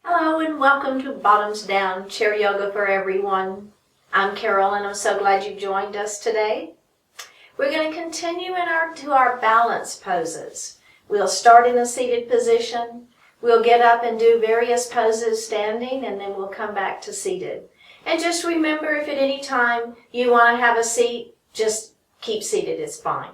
Hello and welcome to Bottoms Down Chair Yoga for everyone. I'm Carol and I'm so glad you joined us today. We're going to continue to our balance poses. We'll start in a seated position. We'll get up and do various poses standing, and then we'll come back to seated. And just remember, if at any time you want to have a seat, just keep seated, it's fine.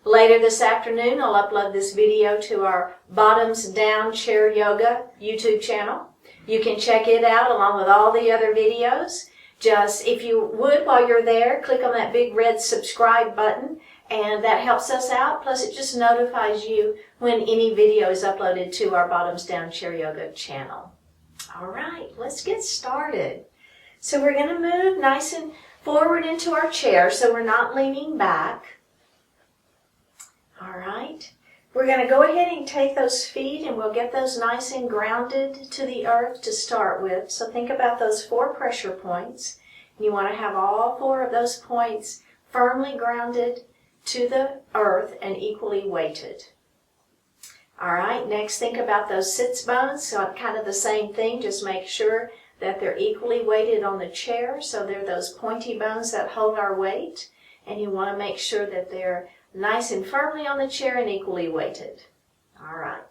Later this afternoon, I'll upload this video to our Bottoms Down Chair Yoga YouTube channel. You can check it out along with all the other videos. Just, if you would, while you're there, click on that big red subscribe button, and that helps us out. Plus, it just notifies you when any video is uploaded to our Bottoms Down Chair Yoga channel. All right, let's get started. So we're going to move nice and forward into our chair so we're not leaning back. All right, we're going to go ahead and take those feet and we'll get those nice and grounded to the earth to start with. So think about those 4 pressure points. You want to have all 4 of those points firmly grounded to the earth and equally weighted. All right, next think about those sits bones. So kind of the same thing, just make sure that they're equally weighted on the chair. So they're those pointy bones that hold our weight. And you want to make sure that they're nice and firmly on the chair and equally weighted. All right.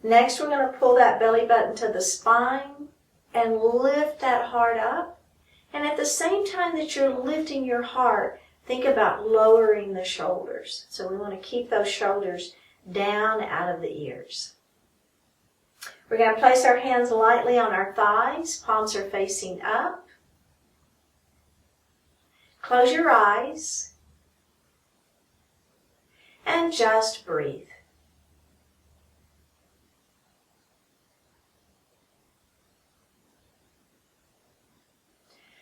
Next, we're going to pull that belly button to the spine and lift that heart up. And at the same time that you're lifting your heart, think about lowering the shoulders. So we want to keep those shoulders down out of the ears. We're going to place our hands lightly on our thighs. Palms are facing up. Close your eyes. And just breathe.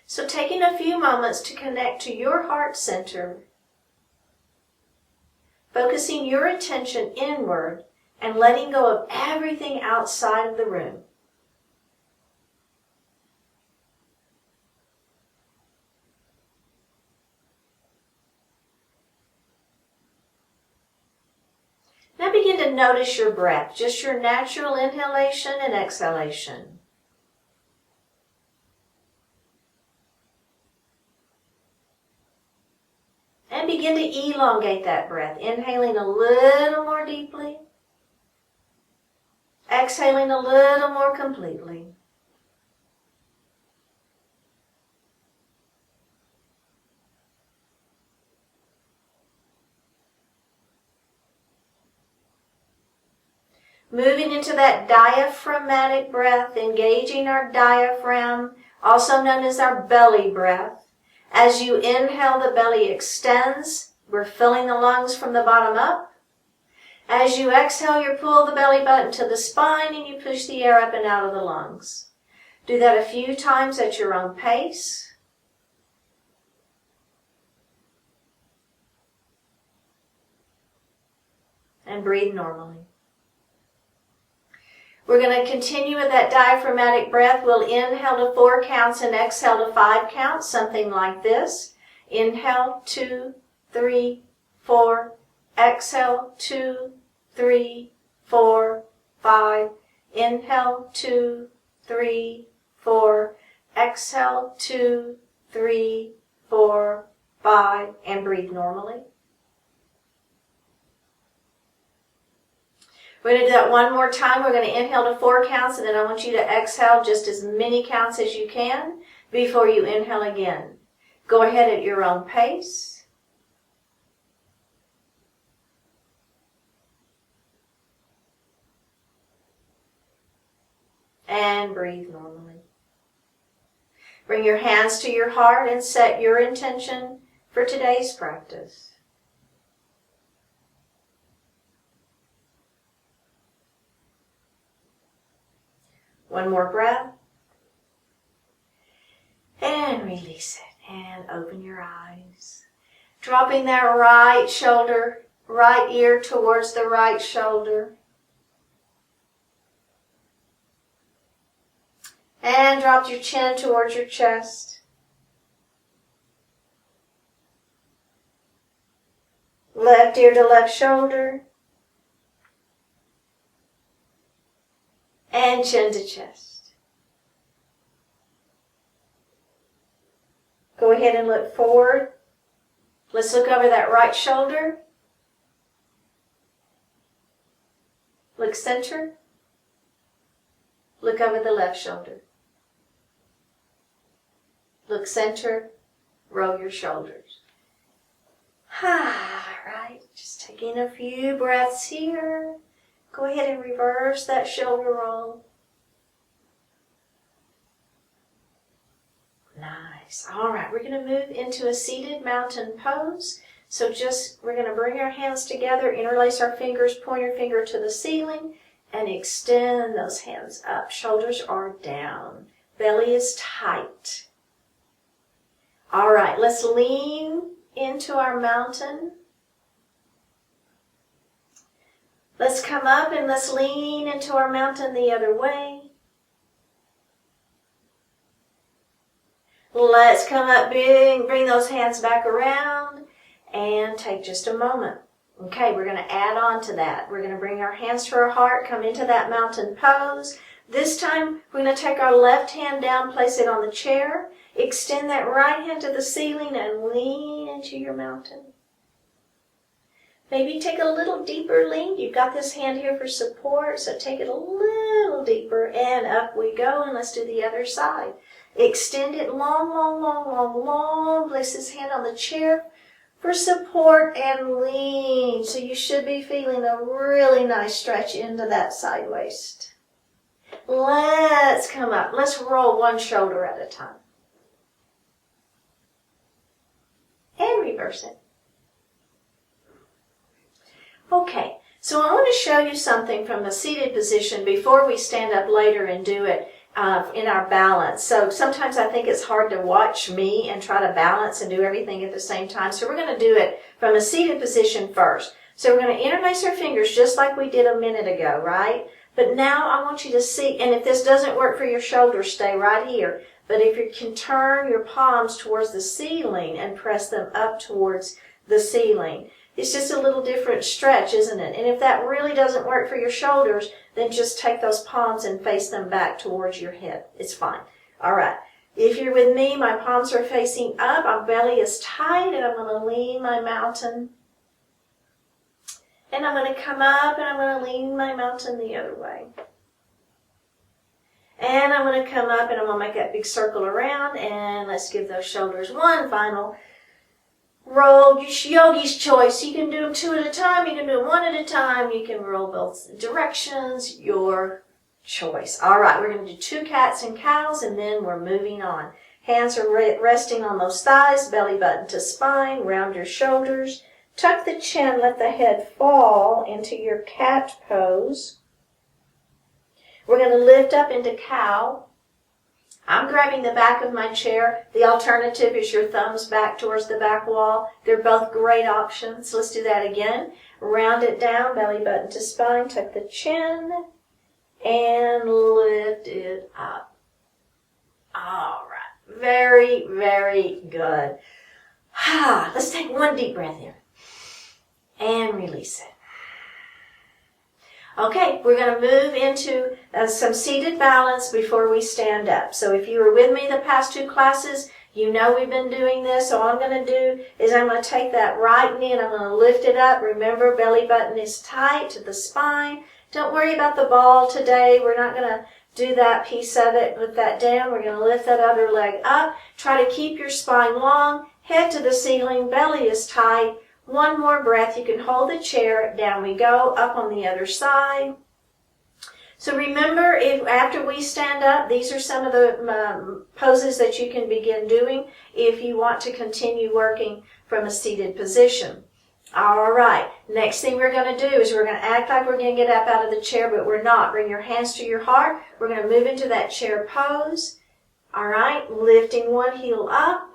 So taking a few moments to connect to your heart center, focusing your attention inward and letting go of everything outside of the room. Now begin to notice your breath, just your natural inhalation and exhalation. And begin to elongate that breath, inhaling a little more deeply, exhaling a little more completely. Moving into that diaphragmatic breath, engaging our diaphragm, also known as our belly breath. As you inhale, the belly extends. We're filling the lungs from the bottom up. As you exhale, you pull the belly button to the spine and you push the air up and out of the lungs. Do that a few times at your own pace. And breathe normally. We're going to continue with that diaphragmatic breath. We'll inhale to 4 counts and exhale to 5 counts, something like this. Inhale, 2, 3, 4. Exhale, 2, 3, 4, 5. Inhale, 2, 3, 4. Exhale, 2, 3, 4, 5. And breathe normally. We're going to do that one more time. We're going to inhale to 4 counts, and then I want you to exhale just as many counts as you can before you inhale again. Go ahead at your own pace. And breathe normally. Bring your hands to your heart and set your intention for today's practice. One more breath. And release it. And open your eyes. Dropping that right shoulder, right ear towards the right shoulder. And drop your chin towards your chest. Left ear to left shoulder. And chin to chest. Go ahead and look forward. Let's look over that right shoulder. Look center. Look over the left shoulder. Look center. Roll your shoulders. All right, just taking a few breaths here. Go ahead and reverse that shoulder roll. Nice. All right, we're going to move into a seated mountain pose. So we're going to bring our hands together, interlace our fingers, pointer finger to the ceiling, and extend those hands up. Shoulders are down. Belly is tight. All right, let's lean into our mountain. Let's come up and let's lean into our mountain the other way. Let's come up big, bring those hands back around and take just a moment. Okay, we're going to add on to that. We're going to bring our hands to our heart, come into that mountain pose. This time, we're going to take our left hand down, place it on the chair, extend that right hand to the ceiling and lean into your mountain. Maybe take a little deeper lean. You've got this hand here for support, so take it a little deeper and up we go. And let's do the other side. Extend it long, long, long, long, long. Place this hand on the chair for support and lean. So you should be feeling a really nice stretch into that side waist. Let's come up. Let's roll one shoulder at a time. And reverse it. Okay, so I want to show you something from a seated position before we stand up later and do it in our balance. So sometimes I think it's hard to watch me and try to balance and do everything at the same time. So we're going to do it from a seated position first. So we're going to interlace our fingers just like we did a minute ago, right? But now I want you to see, and if this doesn't work for your shoulders, stay right here. But if you can turn your palms towards the ceiling and press them up towards the ceiling. It's just a little different stretch, isn't it? And if that really doesn't work for your shoulders, then just take those palms and face them back towards your hip. It's fine. All right. If you're with me, my palms are facing up. My belly is tight, and I'm going to lean my mountain. And I'm going to come up, and I'm going to lean my mountain the other way. And I'm going to come up, and I'm going to make that big circle around. And let's give those shoulders one final roll. Yogi's choice. You can do them two at a time. You can do them one at a time. You can roll both directions. Your choice. All right, we're going to do 2 cats and cows, and then we're moving on. Hands are resting on those thighs, belly button to spine. Round your shoulders. Tuck the chin. Let the head fall into your cat pose. We're going to lift up into cow. I'm grabbing the back of my chair. The alternative is your thumbs back towards the back wall. They're both great options. Let's do that again. Round it down, belly button to spine. Tuck the chin and lift it up. All right. Very, very good. Let's take one deep breath in and release it. Okay, we're going to move into some seated balance before we stand up. So if you were with me the past 2 classes, you know we've been doing this. So all I'm going to do is I'm going to take that right knee and I'm going to lift it up. Remember, belly button is tight to the spine. Don't worry about the ball today. We're not going to do that piece of it. Put that down. We're going to lift that other leg up. Try to keep your spine long. Head to the ceiling. Belly is tight. One more breath. You can hold the chair. Down we go. Up on the other side. So remember, if after we stand up, these are some of the poses that you can begin doing if you want to continue working from a seated position. All right. Next thing we're going to do is we're going to act like we're going to get up out of the chair, but we're not. Bring your hands to your heart. We're going to move into that chair pose. All right. Lifting one heel up.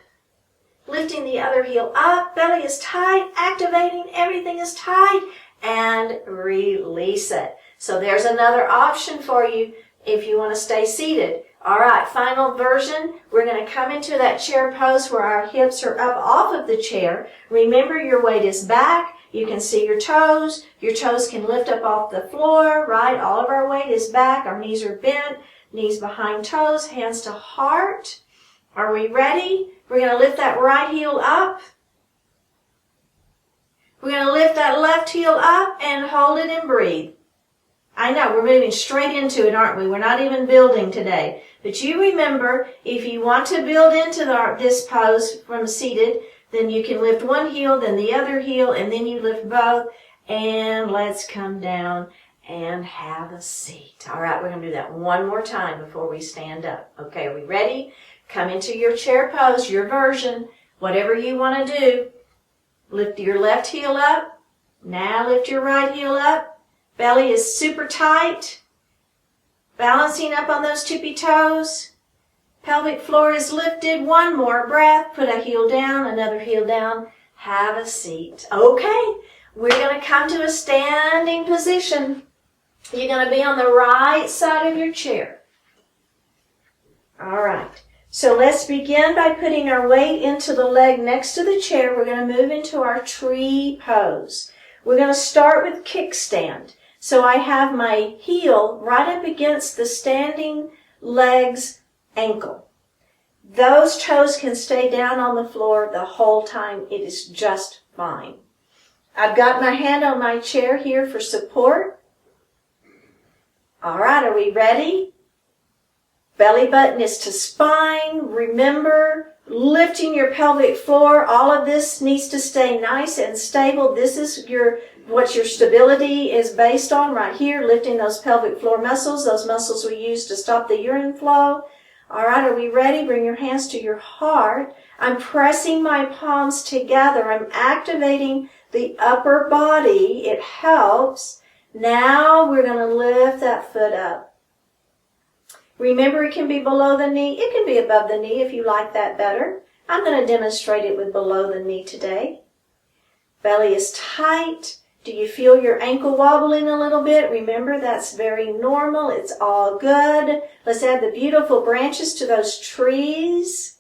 Lifting the other heel up, belly is tight, activating, everything is tight, and release it. So there's another option for you if you want to stay seated. All right, final version. We're going to come into that chair pose where our hips are up off of the chair. Remember, your weight is back. You can see your toes. Your toes can lift up off the floor, right? All of our weight is back. Our knees are bent, knees behind toes, hands to heart. Are we ready? We're going to lift that right heel up. We're going to lift that left heel up and hold it and breathe. I know, we're moving straight into it, aren't we? We're not even building today. But you remember, if you want to build into this pose from seated, then you can lift one heel, then the other heel, and then you lift both. And let's come down and have a seat. All right, we're going to do that one more time before we stand up. Okay, are we ready? Come into your chair pose, your version, whatever you want to do. Lift your left heel up. Now lift your right heel up. Belly is super tight. Balancing up on those tippy toes. Pelvic floor is lifted. One more breath. Put a heel down, another heel down. Have a seat. Okay, we're going to come to a standing position. You're going to be on the right side of your chair. All right. So let's begin by putting our weight into the leg next to the chair. We're going to move into our tree pose. We're going to start with kickstand. So I have my heel right up against the standing leg's ankle. Those toes can stay down on the floor the whole time. It is just fine. I've got my hand on my chair here for support. All right, are we ready? Belly button is to spine. Remember, lifting your pelvic floor. All of this needs to stay nice and stable. This is what your stability is based on right here, lifting those pelvic floor muscles, those muscles we use to stop the urine flow. All right, are we ready? Bring your hands to your heart. I'm pressing my palms together. I'm activating the upper body. It helps. Now we're going to lift that foot up. Remember, it can be below the knee. It can be above the knee if you like that better. I'm going to demonstrate it with below the knee today. Belly is tight. Do you feel your ankle wobbling a little bit? Remember, that's very normal. It's all good. Let's add the beautiful branches to those trees.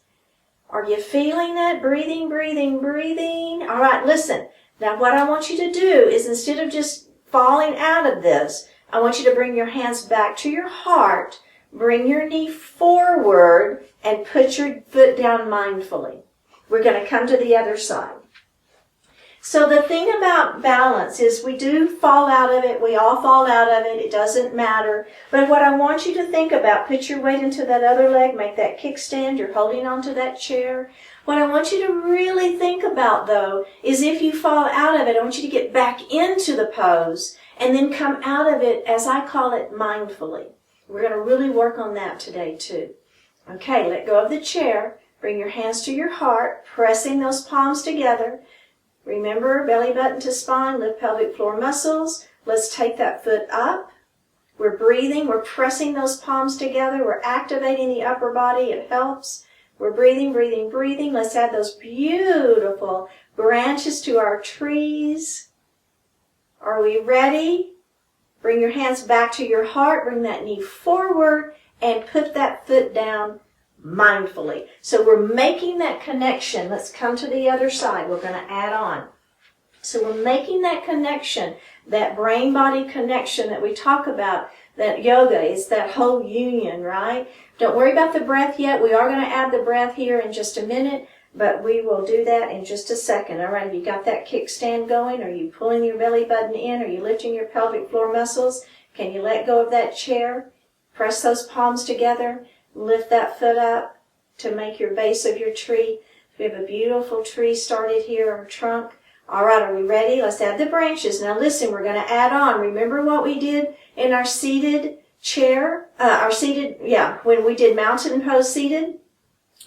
Are you feeling that? Breathing, breathing, breathing. All right, listen. Now, what I want you to do is instead of just falling out of this, I want you to bring your hands back to your heart. Bring your knee forward and put your foot down mindfully. We're going to come to the other side. So the thing about balance is we do fall out of it. We all fall out of it. It doesn't matter. But what I want you to think about, put your weight into that other leg, make that kickstand. You're holding onto that chair. What I want you to really think about, though, is if you fall out of it, I want you to get back into the pose and then come out of it, as I call it, mindfully. We're going to really work on that today, too. Okay, let go of the chair. Bring your hands to your heart, pressing those palms together. Remember, belly button to spine, lift pelvic floor muscles. Let's take that foot up. We're breathing. We're pressing those palms together. We're activating the upper body. It helps. We're breathing, breathing, breathing. Let's add those beautiful branches to our trees. Are we ready? Bring your hands back to your heart. Bring that knee forward and put that foot down mindfully. So we're making that connection. Let's come to the other side. We're going to add on. So we're making that connection, that brain-body connection that we talk about, that yoga is that whole union, right? Don't worry about the breath yet. We are going to add the breath here in just a minute, but we will do that in just a second. All right, have you got that kickstand going? Are you pulling your belly button in? Are you lifting your pelvic floor muscles? Can you let go of that chair? Press those palms together. Lift that foot up to make your base of your tree. We have a beautiful tree started here, our trunk. All right, are we ready? Let's add the branches. Now listen, we're going to add on. Remember what we did in our seated chair? When we did mountain pose seated?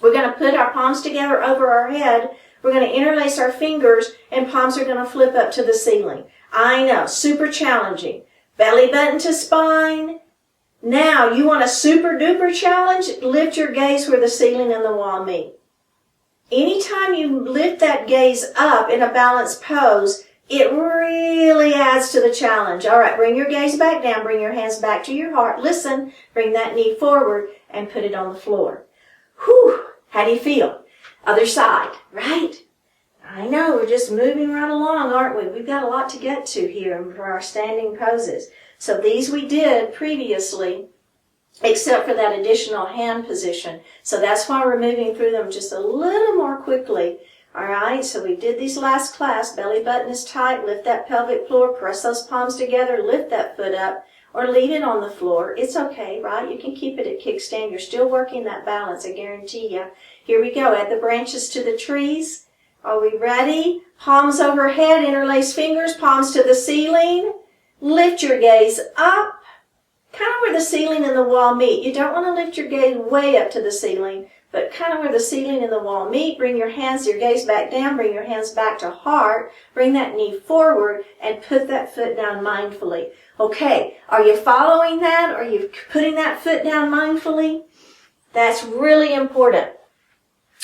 We're going to put our palms together over our head. We're going to interlace our fingers, and palms are going to flip up to the ceiling. I know, super challenging. Belly button to spine. Now, you want a super duper challenge? Lift your gaze where the ceiling and the wall meet. Anytime you lift that gaze up in a balanced pose, it really adds to the challenge. All right, bring your gaze back down. Bring your hands back to your heart. Listen, bring that knee forward and put it on the floor. Whew, how do you feel? Other side, right? I know, we're just moving right along, aren't we? We've got a lot to get to here for our standing poses. So these we did previously except for that additional hand position. So that's why we're moving through them just a little more quickly. All right, so we did these last class. Belly button is tight. Lift that pelvic floor. Press those palms together. Lift that foot up or leave it on the floor. It's okay, right? You can keep it at kickstand. You're still working that balance, I guarantee you. Here we go. Add the branches to the trees. Are we ready? Palms overhead. Interlace fingers. Palms to the ceiling. Lift your gaze up. Kind of where the ceiling and the wall meet. You don't want to lift your gaze way up to the ceiling, but kind of where the ceiling and the wall meet. Bring your hands, your gaze back down. Bring your hands back to heart. Bring that knee forward and put that foot down mindfully. Okay, are you following that? Are you putting that foot down mindfully? That's really important.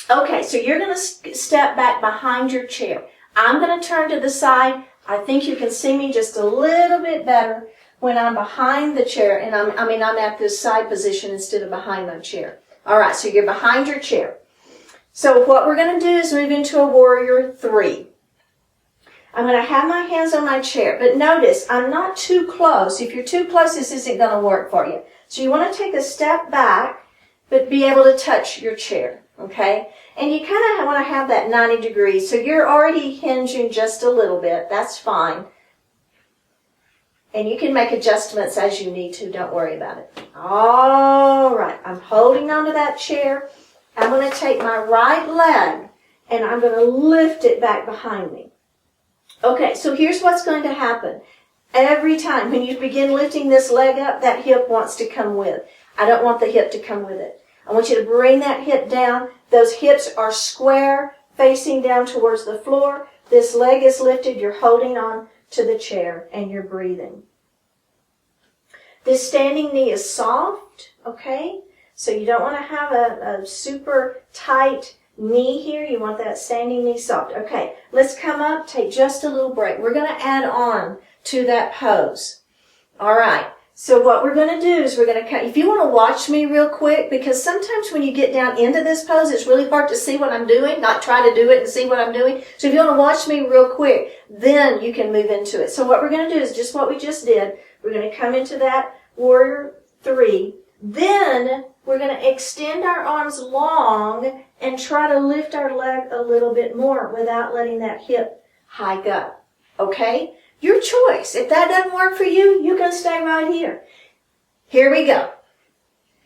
Okay, so you're going to step back behind your chair. I'm going to turn to the side. I think you can see me just a little bit better when I'm behind the chair, and I'm at this side position instead of behind my chair. All right, so you're behind your chair. So what we're going to do is move into a warrior 3. I'm going to have my hands on my chair, but notice I'm not too close. If you're too close, this isn't going to work for you. So you want to take a step back, but be able to touch your chair, okay? And you kind of want to have that 90 degrees, so you're already hinging just a little bit. That's fine. And you can make adjustments as you need to. Don't worry about it. All right. I'm holding onto that chair. I'm going to take my right leg and I'm going to lift it back behind me. Okay, so here's what's going to happen. Every time when you begin lifting this leg up, that hip wants to come with. I don't want the hip to come with it. I want you to bring that hip down. Those hips are square, facing down towards the floor. This leg is lifted. You're holding on to the chair and you're breathing. This standing knee is soft, okay? So you don't want to have a super tight knee here. You want that standing knee soft. Okay, let's come up, take just a little break. We're going to add on to that pose. All right, so what we're going to do is we're going to, if you want to watch me real quick, because sometimes when you get down into this pose, it's really hard to see what I'm doing, not try to do it and see what I'm doing. So if you want to watch me real quick, then you can move into it. So what we're going to do is just what we just did. We're going to come into that warrior 3. Then we're going to extend our arms long and try to lift our leg a little bit more without letting that hip hike up. Okay? Your choice. If that doesn't work for you, you can stay right here. Here we go.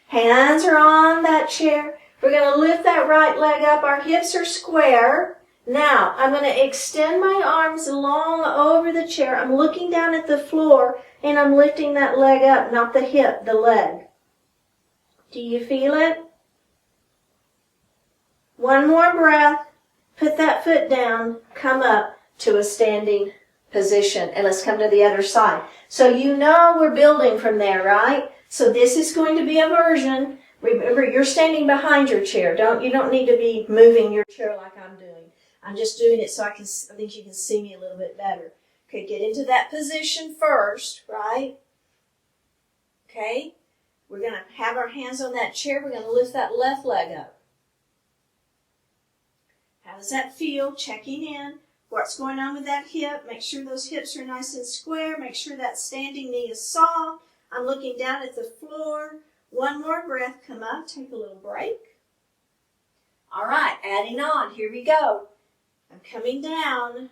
Hands are on that chair. We're going to lift that right leg up. Our hips are square. Now, I'm going to extend my arms long over the chair. I'm looking down at the floor, and I'm lifting that leg up, not the hip, the leg. Do you feel it? One more breath. Put that foot down. Come up to a standing position. And let's come to the other side. So you know we're building from there, right? So this is going to be a version. Remember, you're standing behind your chair. You don't need to be moving your chair like I'm doing. I'm just doing it so I think you can see me a little bit better. Okay, get into that position first, right? Okay, we're going to have our hands on that chair. We're going to lift that left leg up. How does that feel? Checking in. What's going on with that hip? Make sure those hips are nice and square. Make sure that standing knee is soft. I'm looking down at the floor. One more breath. Come up. Take a little break. All right, adding on. Here we go. I'm coming down.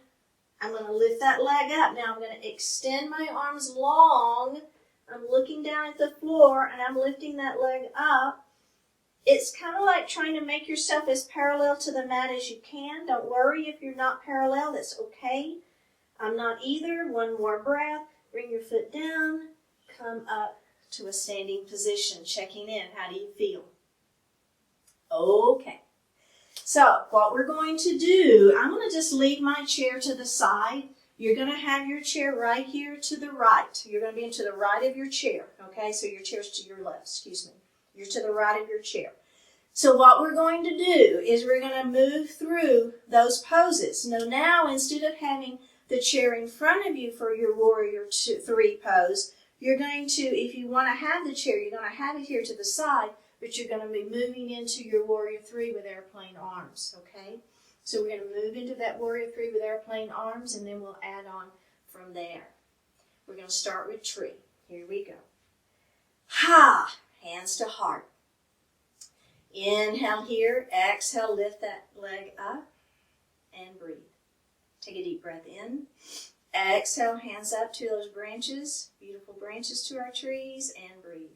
I'm going to lift that leg up. Now I'm going to extend my arms long. I'm looking down at the floor and I'm lifting that leg up. It's kind of like trying to make yourself as parallel to the mat as you can. Don't worry if you're not parallel. That's okay. I'm not either. One more breath. Bring your foot down. Come up to a standing position. Checking in. How do you feel? Okay. So what we're going to do, I'm going to just leave my chair to the side. You're going to have your chair right here to the right. You're going to be to the right of your chair. Okay, so your chair's to your left, excuse me. You're to the right of your chair. So what we're going to do is we're going to move through those poses. Now instead of having the chair in front of you for your warrior 3 pose, you're going to, if you want to have the chair, you're going to have it here to the side, but you're going to be moving into your warrior 3 with airplane arms, okay? So we're going to move into that warrior 3 with airplane arms, and then we'll add on from there. We're going to start with tree. Here we go. Ha! hands to heart. Inhale here, exhale, lift that leg up and breathe. Take a deep breath in. Exhale, hands up to those branches, beautiful branches to our trees, and breathe.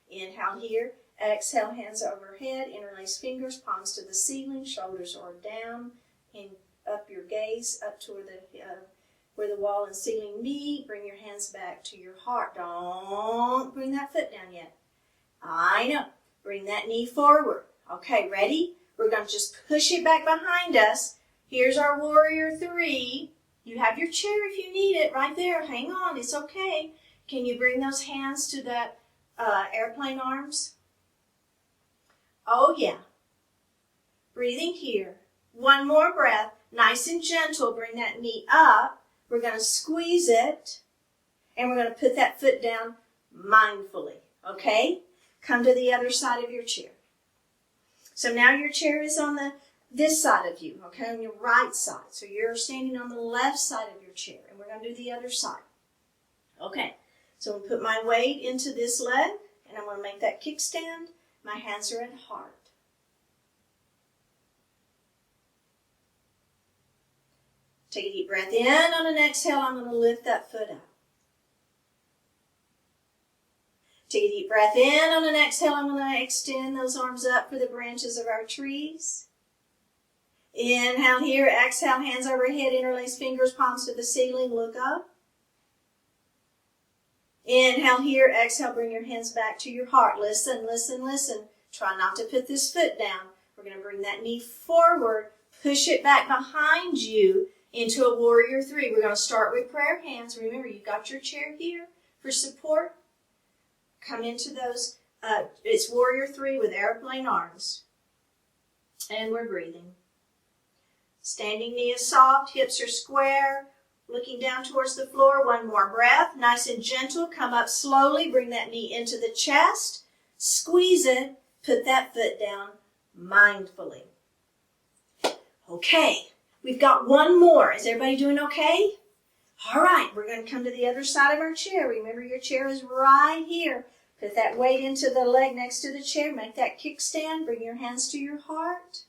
Inhale here, exhale, hands overhead, interlace fingers, palms to the ceiling, shoulders are down, and up your gaze, up toward where the wall and ceiling meet. Bring your hands back to your heart. Don't bring that foot down yet. I know. Bring that knee forward. Okay, ready? We're going to just push it back behind us. Here's our warrior three. You have your chair if you need it right there. Hang on, it's okay. Can you bring those hands to that airplane arms? Oh, yeah. Breathing here. One more breath. Nice and gentle. Bring that knee up. We're going to squeeze it. And we're going to put that foot down mindfully. Okay? Come to the other side of your chair. So now your chair is on this side of you, okay, on your right side. So you're standing on the left side of your chair, and we're going to do the other side. Okay, so I'm going to put my weight into this leg, and I'm going to make that kickstand. My hands are at heart. Take a deep breath in. On an exhale, I'm going to lift that foot up. Take a deep breath in. On an exhale, I'm going to extend those arms up for the branches of our trees. Inhale here. Exhale, hands overhead, interlace fingers, palms to the ceiling. Look up. Inhale here. Exhale, bring your hands back to your heart. Listen, listen, listen. Try not to put this foot down. We're going to bring that knee forward. Push it back behind you into a warrior three. We're going to start with prayer hands. Remember, you've got your chair here for support. Come into those, it's warrior three with airplane arms. And we're breathing. Standing knee is soft, hips are square, looking down towards the floor. One more breath, nice and gentle. Come up slowly, bring that knee into the chest. Squeeze it, put that foot down mindfully. Okay, we've got one more. Is everybody doing okay? All right, we're going to come to the other side of our chair. Remember, your chair is right here. Put that weight into the leg next to the chair. Make that kickstand. Bring your hands to your heart.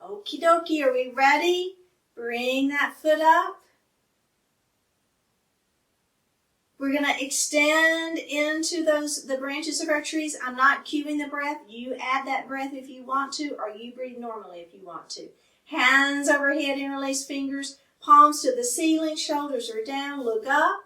Okie dokie, are we ready? Bring that foot up. We're going to extend into the branches of our trees. I'm not cueing the breath. You add that breath if you want to, or you breathe normally if you want to. Hands overhead, interlace fingers, palms to the ceiling, shoulders are down, look up.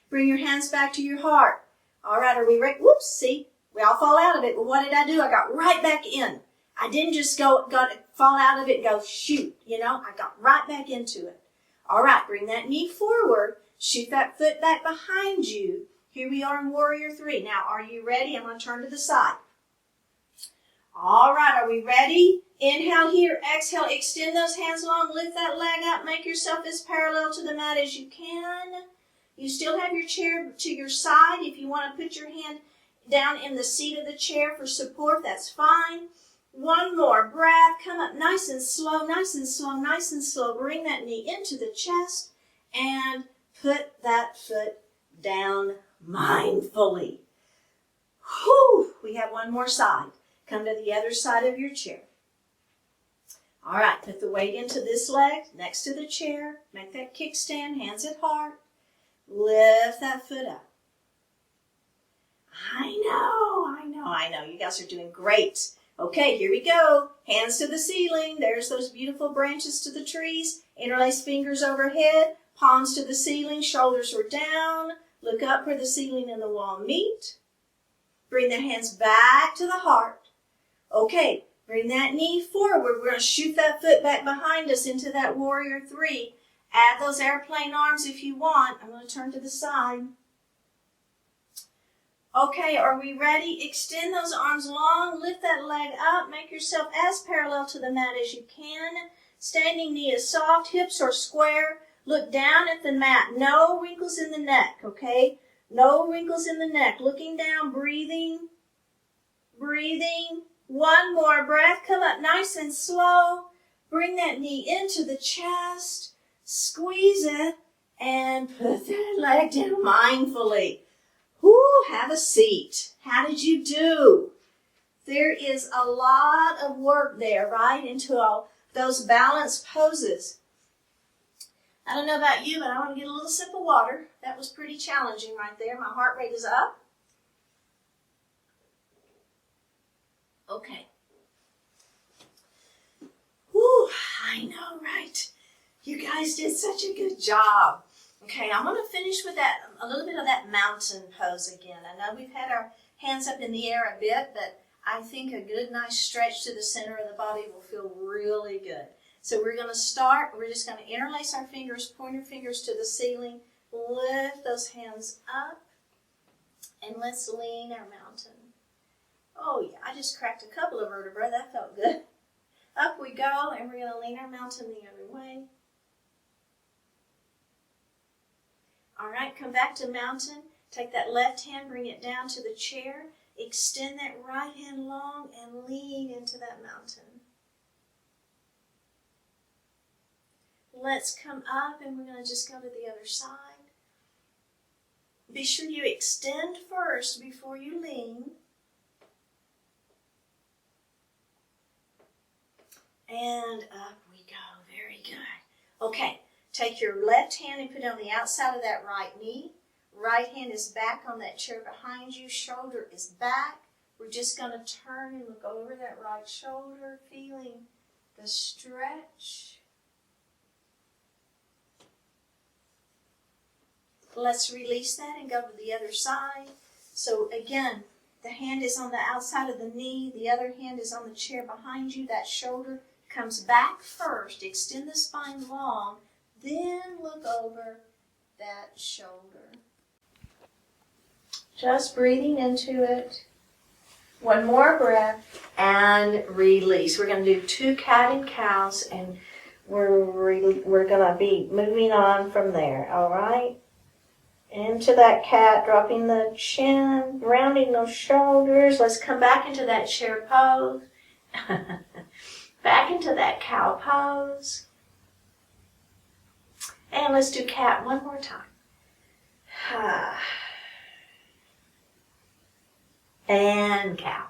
Bring your hands back to your heart. All right, are we ready? Whoops, see, we all fall out of it. But what did I do? I got right back in. I didn't just fall out of it and go, shoot, I got right back into it. All right, bring that knee forward. Shoot that foot back behind you. Here we are in warrior three. Now, are you ready? I'm going to turn to the side. All right, are we ready? Inhale here, exhale, extend those hands long, lift that leg up, make yourself as parallel to the mat as you can. You still have your chair to your side. If you want to put your hand down in the seat of the chair for support, that's fine. One more breath. Come up nice and slow, nice and slow, nice and slow. Bring that knee into the chest and put that foot down mindfully. Whew, we have one more side. Come to the other side of your chair. All right, put the weight into this leg next to the chair. Make that kickstand, hands at heart. Lift that foot up. I know. You guys are doing great. Okay, here we go. Hands to the ceiling. There's those beautiful branches to the trees. Interlace fingers overhead. Palms to the ceiling. Shoulders are down. Look up where the ceiling and the wall meet. Bring the hands back to the heart. Okay, bring that knee forward. We're going to shoot that foot back behind us into that warrior three. Add those airplane arms if you want. I'm going to turn to the side. Okay, are we ready? Extend those arms long. Lift that leg up. Make yourself as parallel to the mat as you can. Standing knee is soft. Hips are square. Look down at the mat. No wrinkles in the neck, okay? No wrinkles in the neck. Looking down, breathing. Breathing. One more breath. Come up nice and slow. Bring that knee into the chest. Squeeze it and put that leg down mindfully. Whoo, have a seat. How did you do? There is a lot of work there, right, into all those balanced poses. I don't know about you, but I want to get a little sip of water. That was pretty challenging right there. My heart rate is up. Okay. Whew, I know, right? You guys did such a good job. Okay, I'm going to finish with that, a little bit of that mountain pose again. I know we've had our hands up in the air a bit, but I think a good, nice stretch to the center of the body will feel really good. So we're going to start, we're just going to interlace our fingers, point your fingers to the ceiling, lift those hands up, and let's lean our mountain. Oh yeah, I just cracked a couple of vertebrae, that felt good. Up we go, and we're going to lean our mountain the other way. All right, come back to mountain. Take that left hand, bring it down to the chair. Extend that right hand long and lean into that mountain. Let's come up, and we're going to just go to the other side. Be sure you extend first before you lean. And up we go. Very good. Okay, take your left hand and put it on the outside of that right knee. Right hand is back on that chair behind you. Shoulder is back. We're just going to turn and look over that right shoulder, feeling the stretch. Let's release that and go to the other side. So again, the hand is on the outside of the knee. The other hand is on the chair behind you. That shoulder comes back first. Extend the spine long. Then look over that shoulder. Just breathing into it. One more breath and release. We're going to do 2 cat and cows, and we're going to be moving on from there. All right? Into that cat, dropping the chin, rounding those shoulders. Let's come back into that chair pose. Back into that cow pose. And let's do cat one more time. And cow.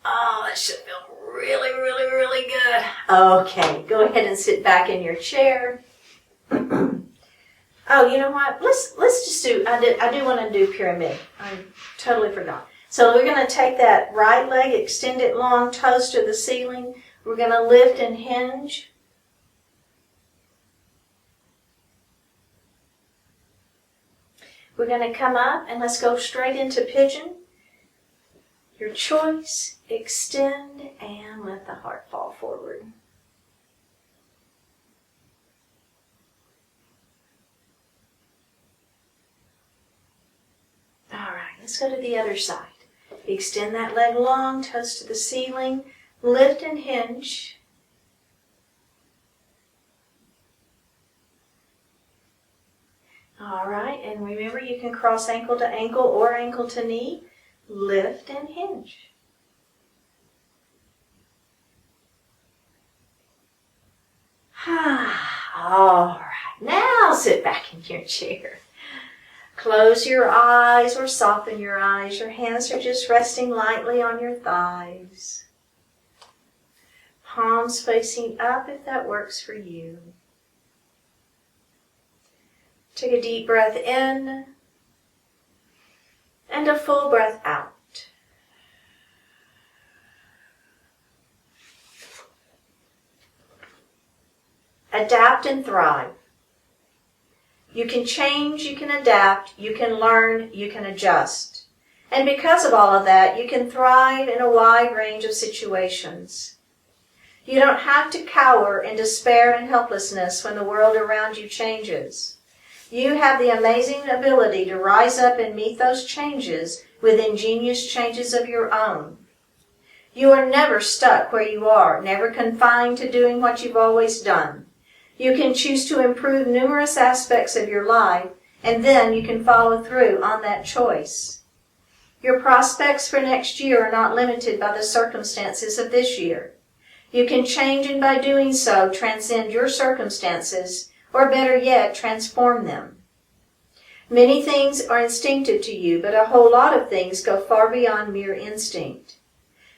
Oh, that should feel really, really, really good. Okay, go ahead and sit back in your chair. Oh, you know what? Let's just do, I do want to do pyramid. I totally forgot. So we're going to take that right leg, extend it long, toes to the ceiling. We're going to lift and hinge. We're going to come up and let's go straight into pigeon. Your choice, extend and let the heart fall forward. All right, let's go to the other side. Extend that leg long, toes to the ceiling, lift and hinge. All right, and remember you can cross ankle to ankle or ankle to knee. Lift and hinge. All right, now sit back in your chair. Close your eyes or soften your eyes. Your hands are just resting lightly on your thighs. Palms facing up if that works for you. Take a deep breath in and a full breath out. Adapt and thrive. You can change, you can adapt, you can learn, you can adjust. And because of all of that, you can thrive in a wide range of situations. You don't have to cower in despair and helplessness when the world around you changes. You have the amazing ability to rise up and meet those changes with ingenious changes of your own. You are never stuck where you are, never confined to doing what you've always done. You can choose to improve numerous aspects of your life, and then you can follow through on that choice. Your prospects for next year are not limited by the circumstances of this year. You can change, and by doing so, transcend your circumstances, or better yet, transform them. Many things are instinctive to you, but a whole lot of things go far beyond mere instinct.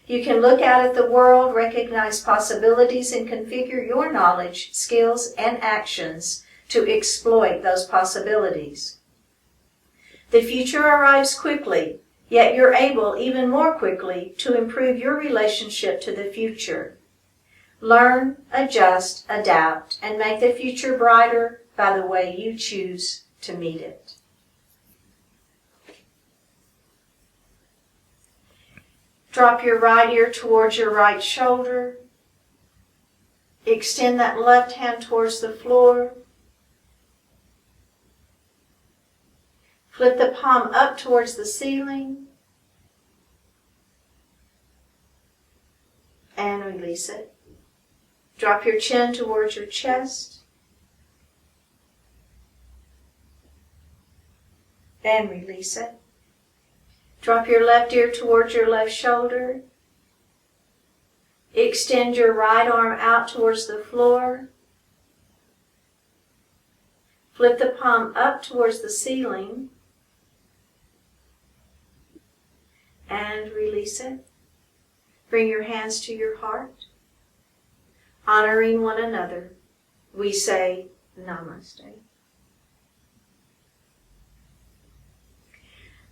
You can look out at the world, recognize possibilities, and configure your knowledge, skills, and actions to exploit those possibilities. The future arrives quickly, yet you're able even more quickly to improve your relationship to the future. Learn, adjust, adapt, and make the future brighter by the way you choose to meet it. Drop your right ear towards your right shoulder. Extend that left hand towards the floor. Flip the palm up towards the ceiling. And release it. Drop your chin towards your chest. And release it. Drop your left ear towards your left shoulder. Extend your right arm out towards the floor. Flip the palm up towards the ceiling. And release it. Bring your hands to your heart. Honoring one another, we say Namaste.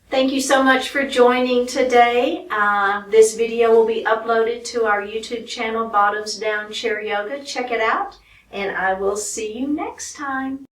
Thank you so much for joining today. This video will be uploaded to our YouTube channel, Bottoms Down Chair Yoga. Check it out, and I will see you next time.